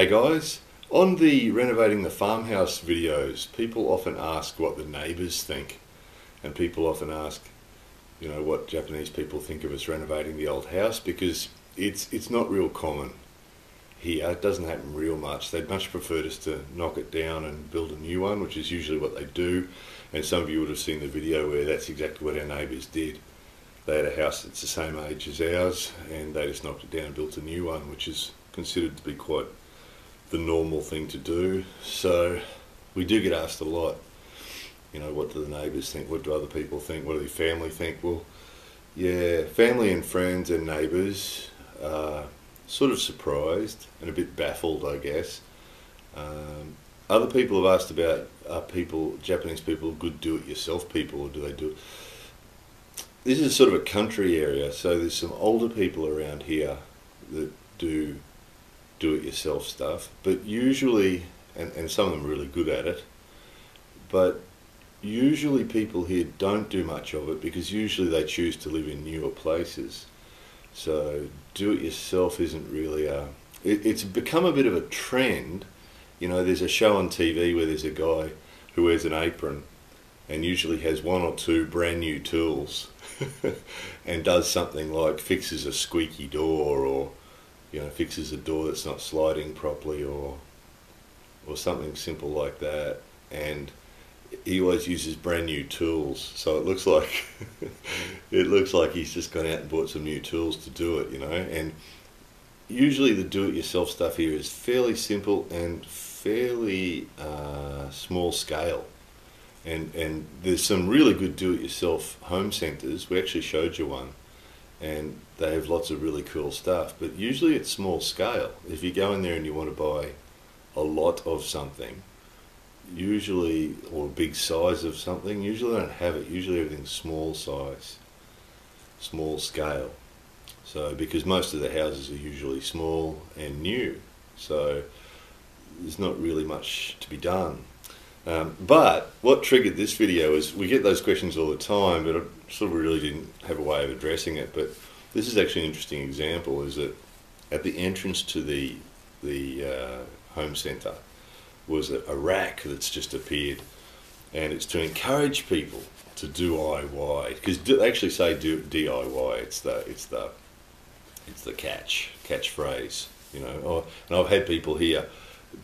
Hey guys, on the renovating the farmhouse videos, people often ask what the neighbours think, and people often ask, you know, what Japanese people think of us renovating the old house, because it's not real common here. It doesn't happen real much. They'd much prefer us to knock it down and build a new one, which is usually what they do. And some of you would have seen the video where that's exactly what our neighbours did. They had a house that's the same age as ours, and they just knocked it down and built a new one, which is considered to be quite the normal thing to do. So we do get asked a lot, you know, what do the neighbours think, what do other people think, what do the family think? Well, yeah, family and friends and neighbours are sort of surprised and a bit baffled, I guess. Other people have asked about, are people, Japanese people, good do-it-yourself people, or do they do it? This is sort of a country area, so there's some older people around here that do it-yourself stuff, but usually, and some of them are really good at it, but usually people here don't do much of it because usually they choose to live in newer places. So do-it-yourself isn't really it's become a bit of a trend. You know, there's a show on TV where there's a guy who wears an apron and usually has one or two brand new tools and does something like fixes a squeaky door, or you know, fixes a door that's not sliding properly, or something simple like that. And he always uses brand new tools, so it looks like it looks like he's just gone out and bought some new tools to do it, you know. And usually the do-it-yourself stuff here is fairly simple and fairly small scale. And there's some really good do-it-yourself home centres. We actually showed you one, and they have lots of really cool stuff, but usually it's small scale. If you go in there and you want to buy a lot of something, usually, or a big size of something, usually they don't have it. Usually everything's small size, small scale. So because most of the houses are usually small and new, so there's not really much to be done. But what triggered this video is, we get those questions all the time, but I sort of really didn't have a way of addressing it. But this is actually an interesting example, is that at the entrance to the home centre was a rack that's just appeared, and it's to encourage people to do DIY, because they actually say do DIY. It's the catchphrase, you know. And I've had people here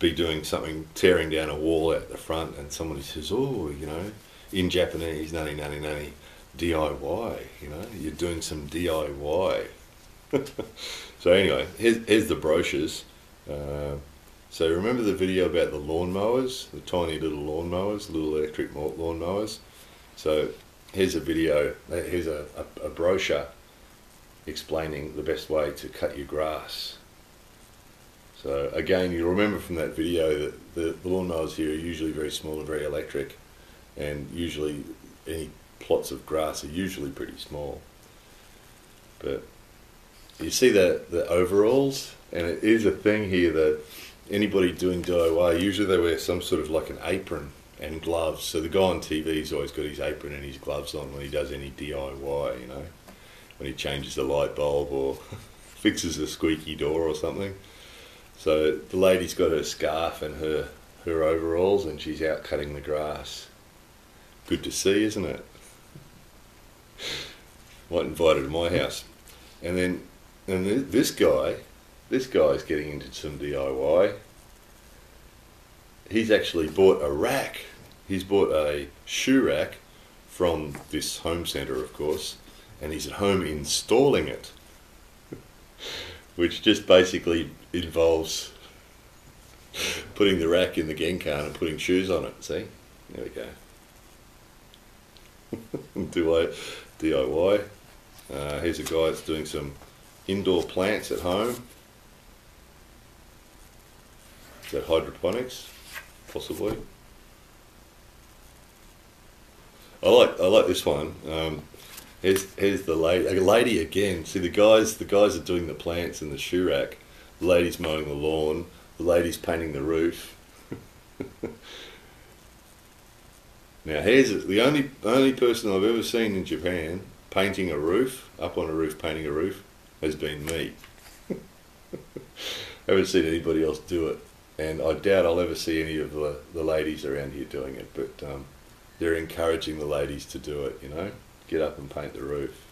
be doing something, tearing down a wall at the front, and somebody says, oh, you know, in Japanese, nani nani nani, DIY, you know, you're doing some DIY. So anyway, here's the brochures. So remember the video about the lawnmowers, the tiny little lawnmowers, little electric lawnmowers? So here's a video, here's a brochure explaining the best way to cut your grass. So again, you'll remember from that video that the lawnmowers here are usually very small and very electric, and usually any plots of grass are usually pretty small. But you see the overalls, and it is a thing here that anybody doing DIY, usually they wear some sort of like an apron and gloves. So the guy on TV's always got his apron and his gloves on when he does any DIY, you know, when he changes the light bulb or fixes a squeaky door or something. So the lady's got her scarf and her overalls, and she's out cutting the grass. Good to see, isn't it? Might invite her to my house. And this guy's getting into some DIY. He's actually bought a rack. He's bought a shoe rack from this home centre, of course, and he's at home installing it, which just basically involves putting the rack in the Genkan and putting shoes on it. See? There we go. DIY. Here's a guy that's doing some indoor plants at home. Is that hydroponics? Possibly. I like this one. Here's the lady. A lady again. See, the guys are doing the plants in the shoe rack. The lady's mowing the lawn. The lady's painting the roof. Now here's the only person I've ever seen in Japan painting a roof, up on a roof painting a roof, has been me. haven't seen anybody else do it, and I doubt I'll ever see any of the ladies around here doing it, but they're encouraging the ladies to do it, you know, get up and paint the roof.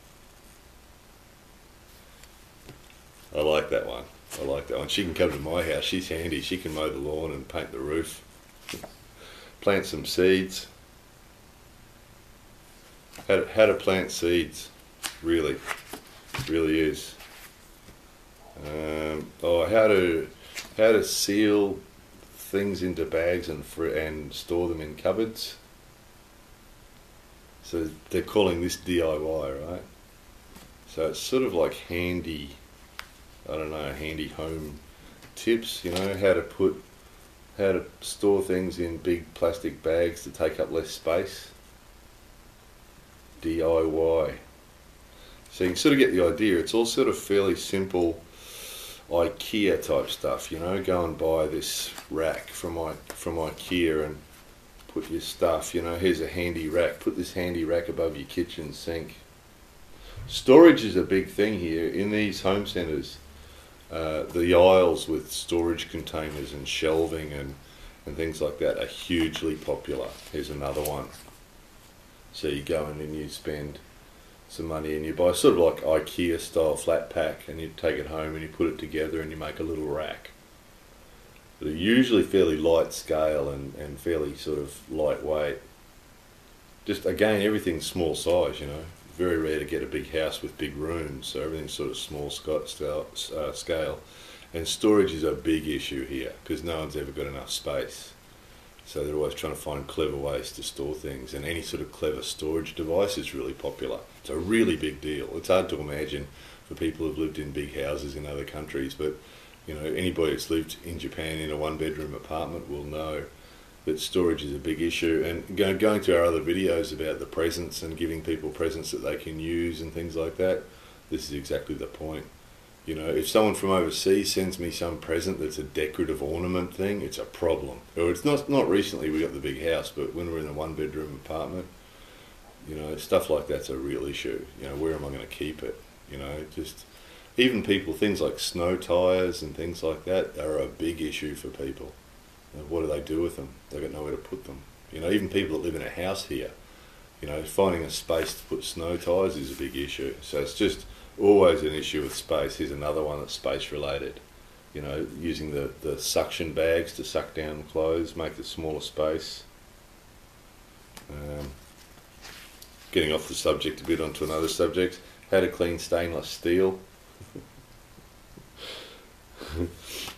I like that one. I like that one. She can come to my house. She's handy. She can mow the lawn and paint the roof. Plant some seeds. How to plant seeds. Really is. How to seal things into bags and store them in cupboards. So they're calling this D.I.Y, right? So it's sort of like handy, I don't know, handy home tips, you know, how to store things in big plastic bags to take up less space. D.I.Y. So you can sort of get the idea. It's all sort of fairly simple IKEA type stuff, you know. Go and buy this rack from IKEA and put your stuff, you know, here's a handy rack. Put this handy rack above your kitchen sink. Storage is a big thing here. In these home centres, the aisles with storage containers and shelving and things like that are hugely popular. Here's another one. So you go in and you spend some money and you buy sort of like IKEA style flat pack, and you take it home and you put it together and you make a little rack. They're usually fairly light scale and fairly sort of lightweight. Just again, everything's small size, you know. Very rare to get a big house with big rooms, so everything's sort of small scale. And storage is a big issue here because no one's ever got enough space. So they're always trying to find clever ways to store things, and any sort of clever storage device is really popular. It's a really big deal. It's hard to imagine for people who've lived in big houses in other countries, but you know, anybody that's lived in Japan in a one-bedroom apartment will know that storage is a big issue. And going to our other videos about the presents and giving people presents that they can use and things like that, this is exactly the point. You know, if someone from overseas sends me some present that's a decorative ornament thing, it's a problem. Or it's not recently we got the big house, but when we're in a one-bedroom apartment, you know, stuff like that's a real issue. You know, where am I going to keep it? You know, just even people, things like snow tires and things like that are a big issue for people. You know, what do they do with them? They've got nowhere to put them. You know, even people that live in a house here, you know, finding a space to put snow tires is a big issue. So it's just always an issue with space. Here's another one that's space related. You know, using the suction bags to suck down clothes, make the smaller space. Getting off the subject a bit onto another subject, how to clean stainless steel.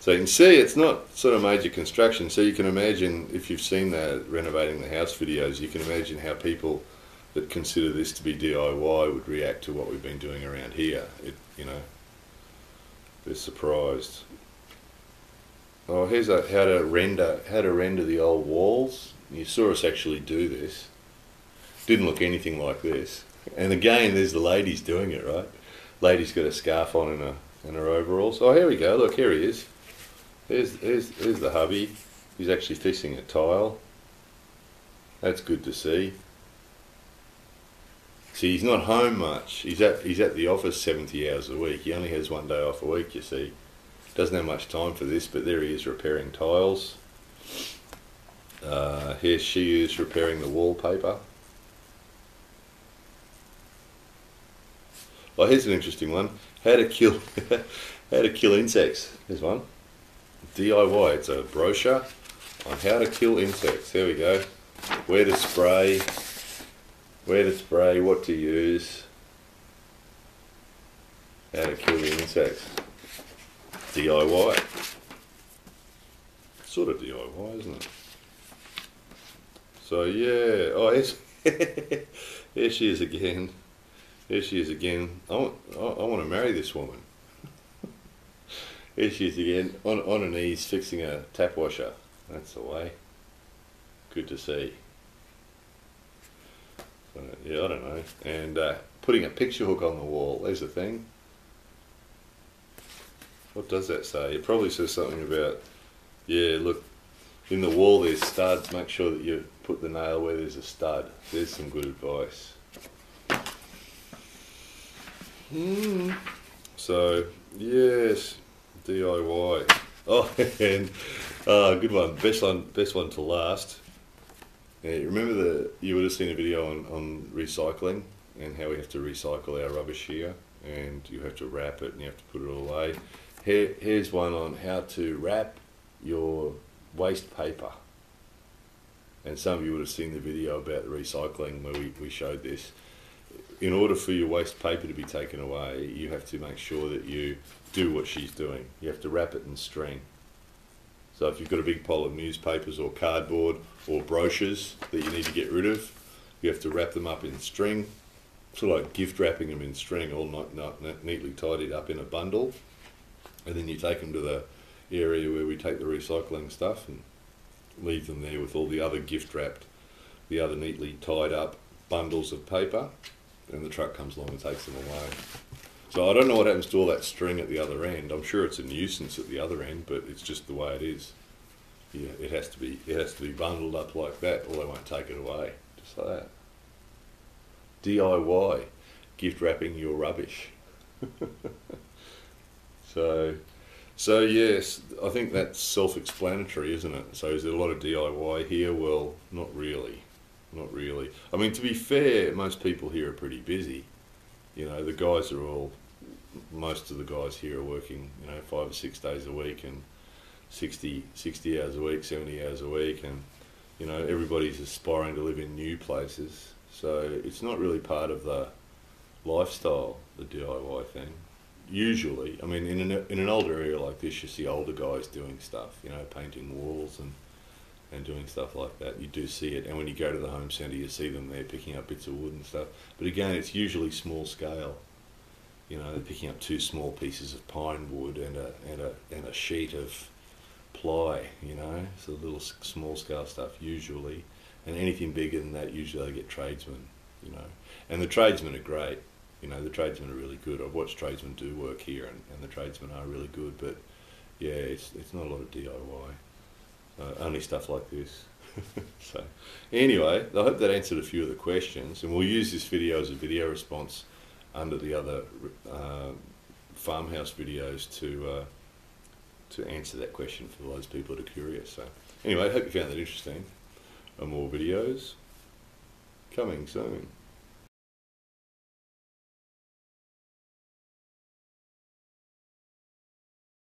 So you can see it's not sort of major construction, so you can imagine, if you've seen the renovating the house videos, you can imagine how people that consider this to be DIY would react to what we've been doing around here. You know, they're surprised. Oh, here's how to render the old walls. You saw us actually do this. Didn't look anything like this. And again, there's the ladies doing it, right? Lady's got a scarf on and her overalls. Oh, here we go. Look, here he is. Here's the hubby. He's actually fixing a tile. That's good to see. See, he's not home much. He's at the office 70 hours a week. He only has one day off a week, you see. Doesn't have much time for this, but there he is repairing tiles. Here she is repairing the wallpaper. Oh, here's an interesting one. How to kill insects. Here's one. DIY. It's a brochure on how to kill insects. There we go. Where to spray, what to use, how to kill the insects. DIY. Sort of DIY, isn't it? So yeah. Oh, here she is again. Here she is again. I want to marry this woman. Here she is again, on her knees, fixing a tap washer. That's the way. Good to see. Yeah, I don't know. And putting a picture hook on the wall. There's the thing. What does that say? It probably says something about, yeah, look, in the wall there's studs. Make sure that you put the nail where there's a stud. There's some good advice. So, yes, DIY. Oh, and good one. Best one to last. Yeah, remember you would have seen a video on recycling and how we have to recycle our rubbish here, and you have to wrap it and you have to put it away. Here's one on how to wrap your waste paper. And some of you would have seen the video about the recycling where we showed this. In order for your waste paper to be taken away, you have to make sure that you do what she's doing. You have to wrap it in string. So if you've got a big pile of newspapers or cardboard or brochures that you need to get rid of, you have to wrap them up in string, sort of like gift wrapping them in string, all neatly tidied up in a bundle. And then you take them to the area where we take the recycling stuff and leave them there with all the other gift wrapped, the other neatly tied up bundles of paper, and the truck comes along and takes them away. So I don't know what happens to all that string at the other end. I'm sure it's a nuisance at the other end, but it's just the way it is. Yeah, it has to be bundled up like that, or they won't take it away. Just like that. D.I.Y, gift wrapping your rubbish. So yes, I think that's self-explanatory, isn't it? So is there a lot of DIY here? Well, not really. Not really. I mean, to be fair, most people here are pretty busy. You know, the guys are all, most of the guys here are working, 5 or 6 days a week and 60 hours a week, 70 hours a week, and, everybody's aspiring to live in new places. So it's not really part of the lifestyle, the DIY thing. Usually, I mean, in an older area like this, you see older guys doing stuff, painting walls and doing stuff like that. You do see it, and when you go to the home centre, you see them there picking up bits of wood and stuff. But again, it's usually small scale. They're picking up 2 small pieces of pine wood and a sheet of ply. So little small scale stuff usually, and anything bigger than that, usually they get tradesmen. And the tradesmen are great. The tradesmen are really good. I've watched tradesmen do work here, and the tradesmen are really good. But yeah, it's not a lot of DIY. Only stuff like this. So anyway, I hope that answered a few of the questions, and we'll use this video as a video response under the other farmhouse videos to answer that question for those people that are curious. So anyway, I hope you found that interesting. And more videos coming soon.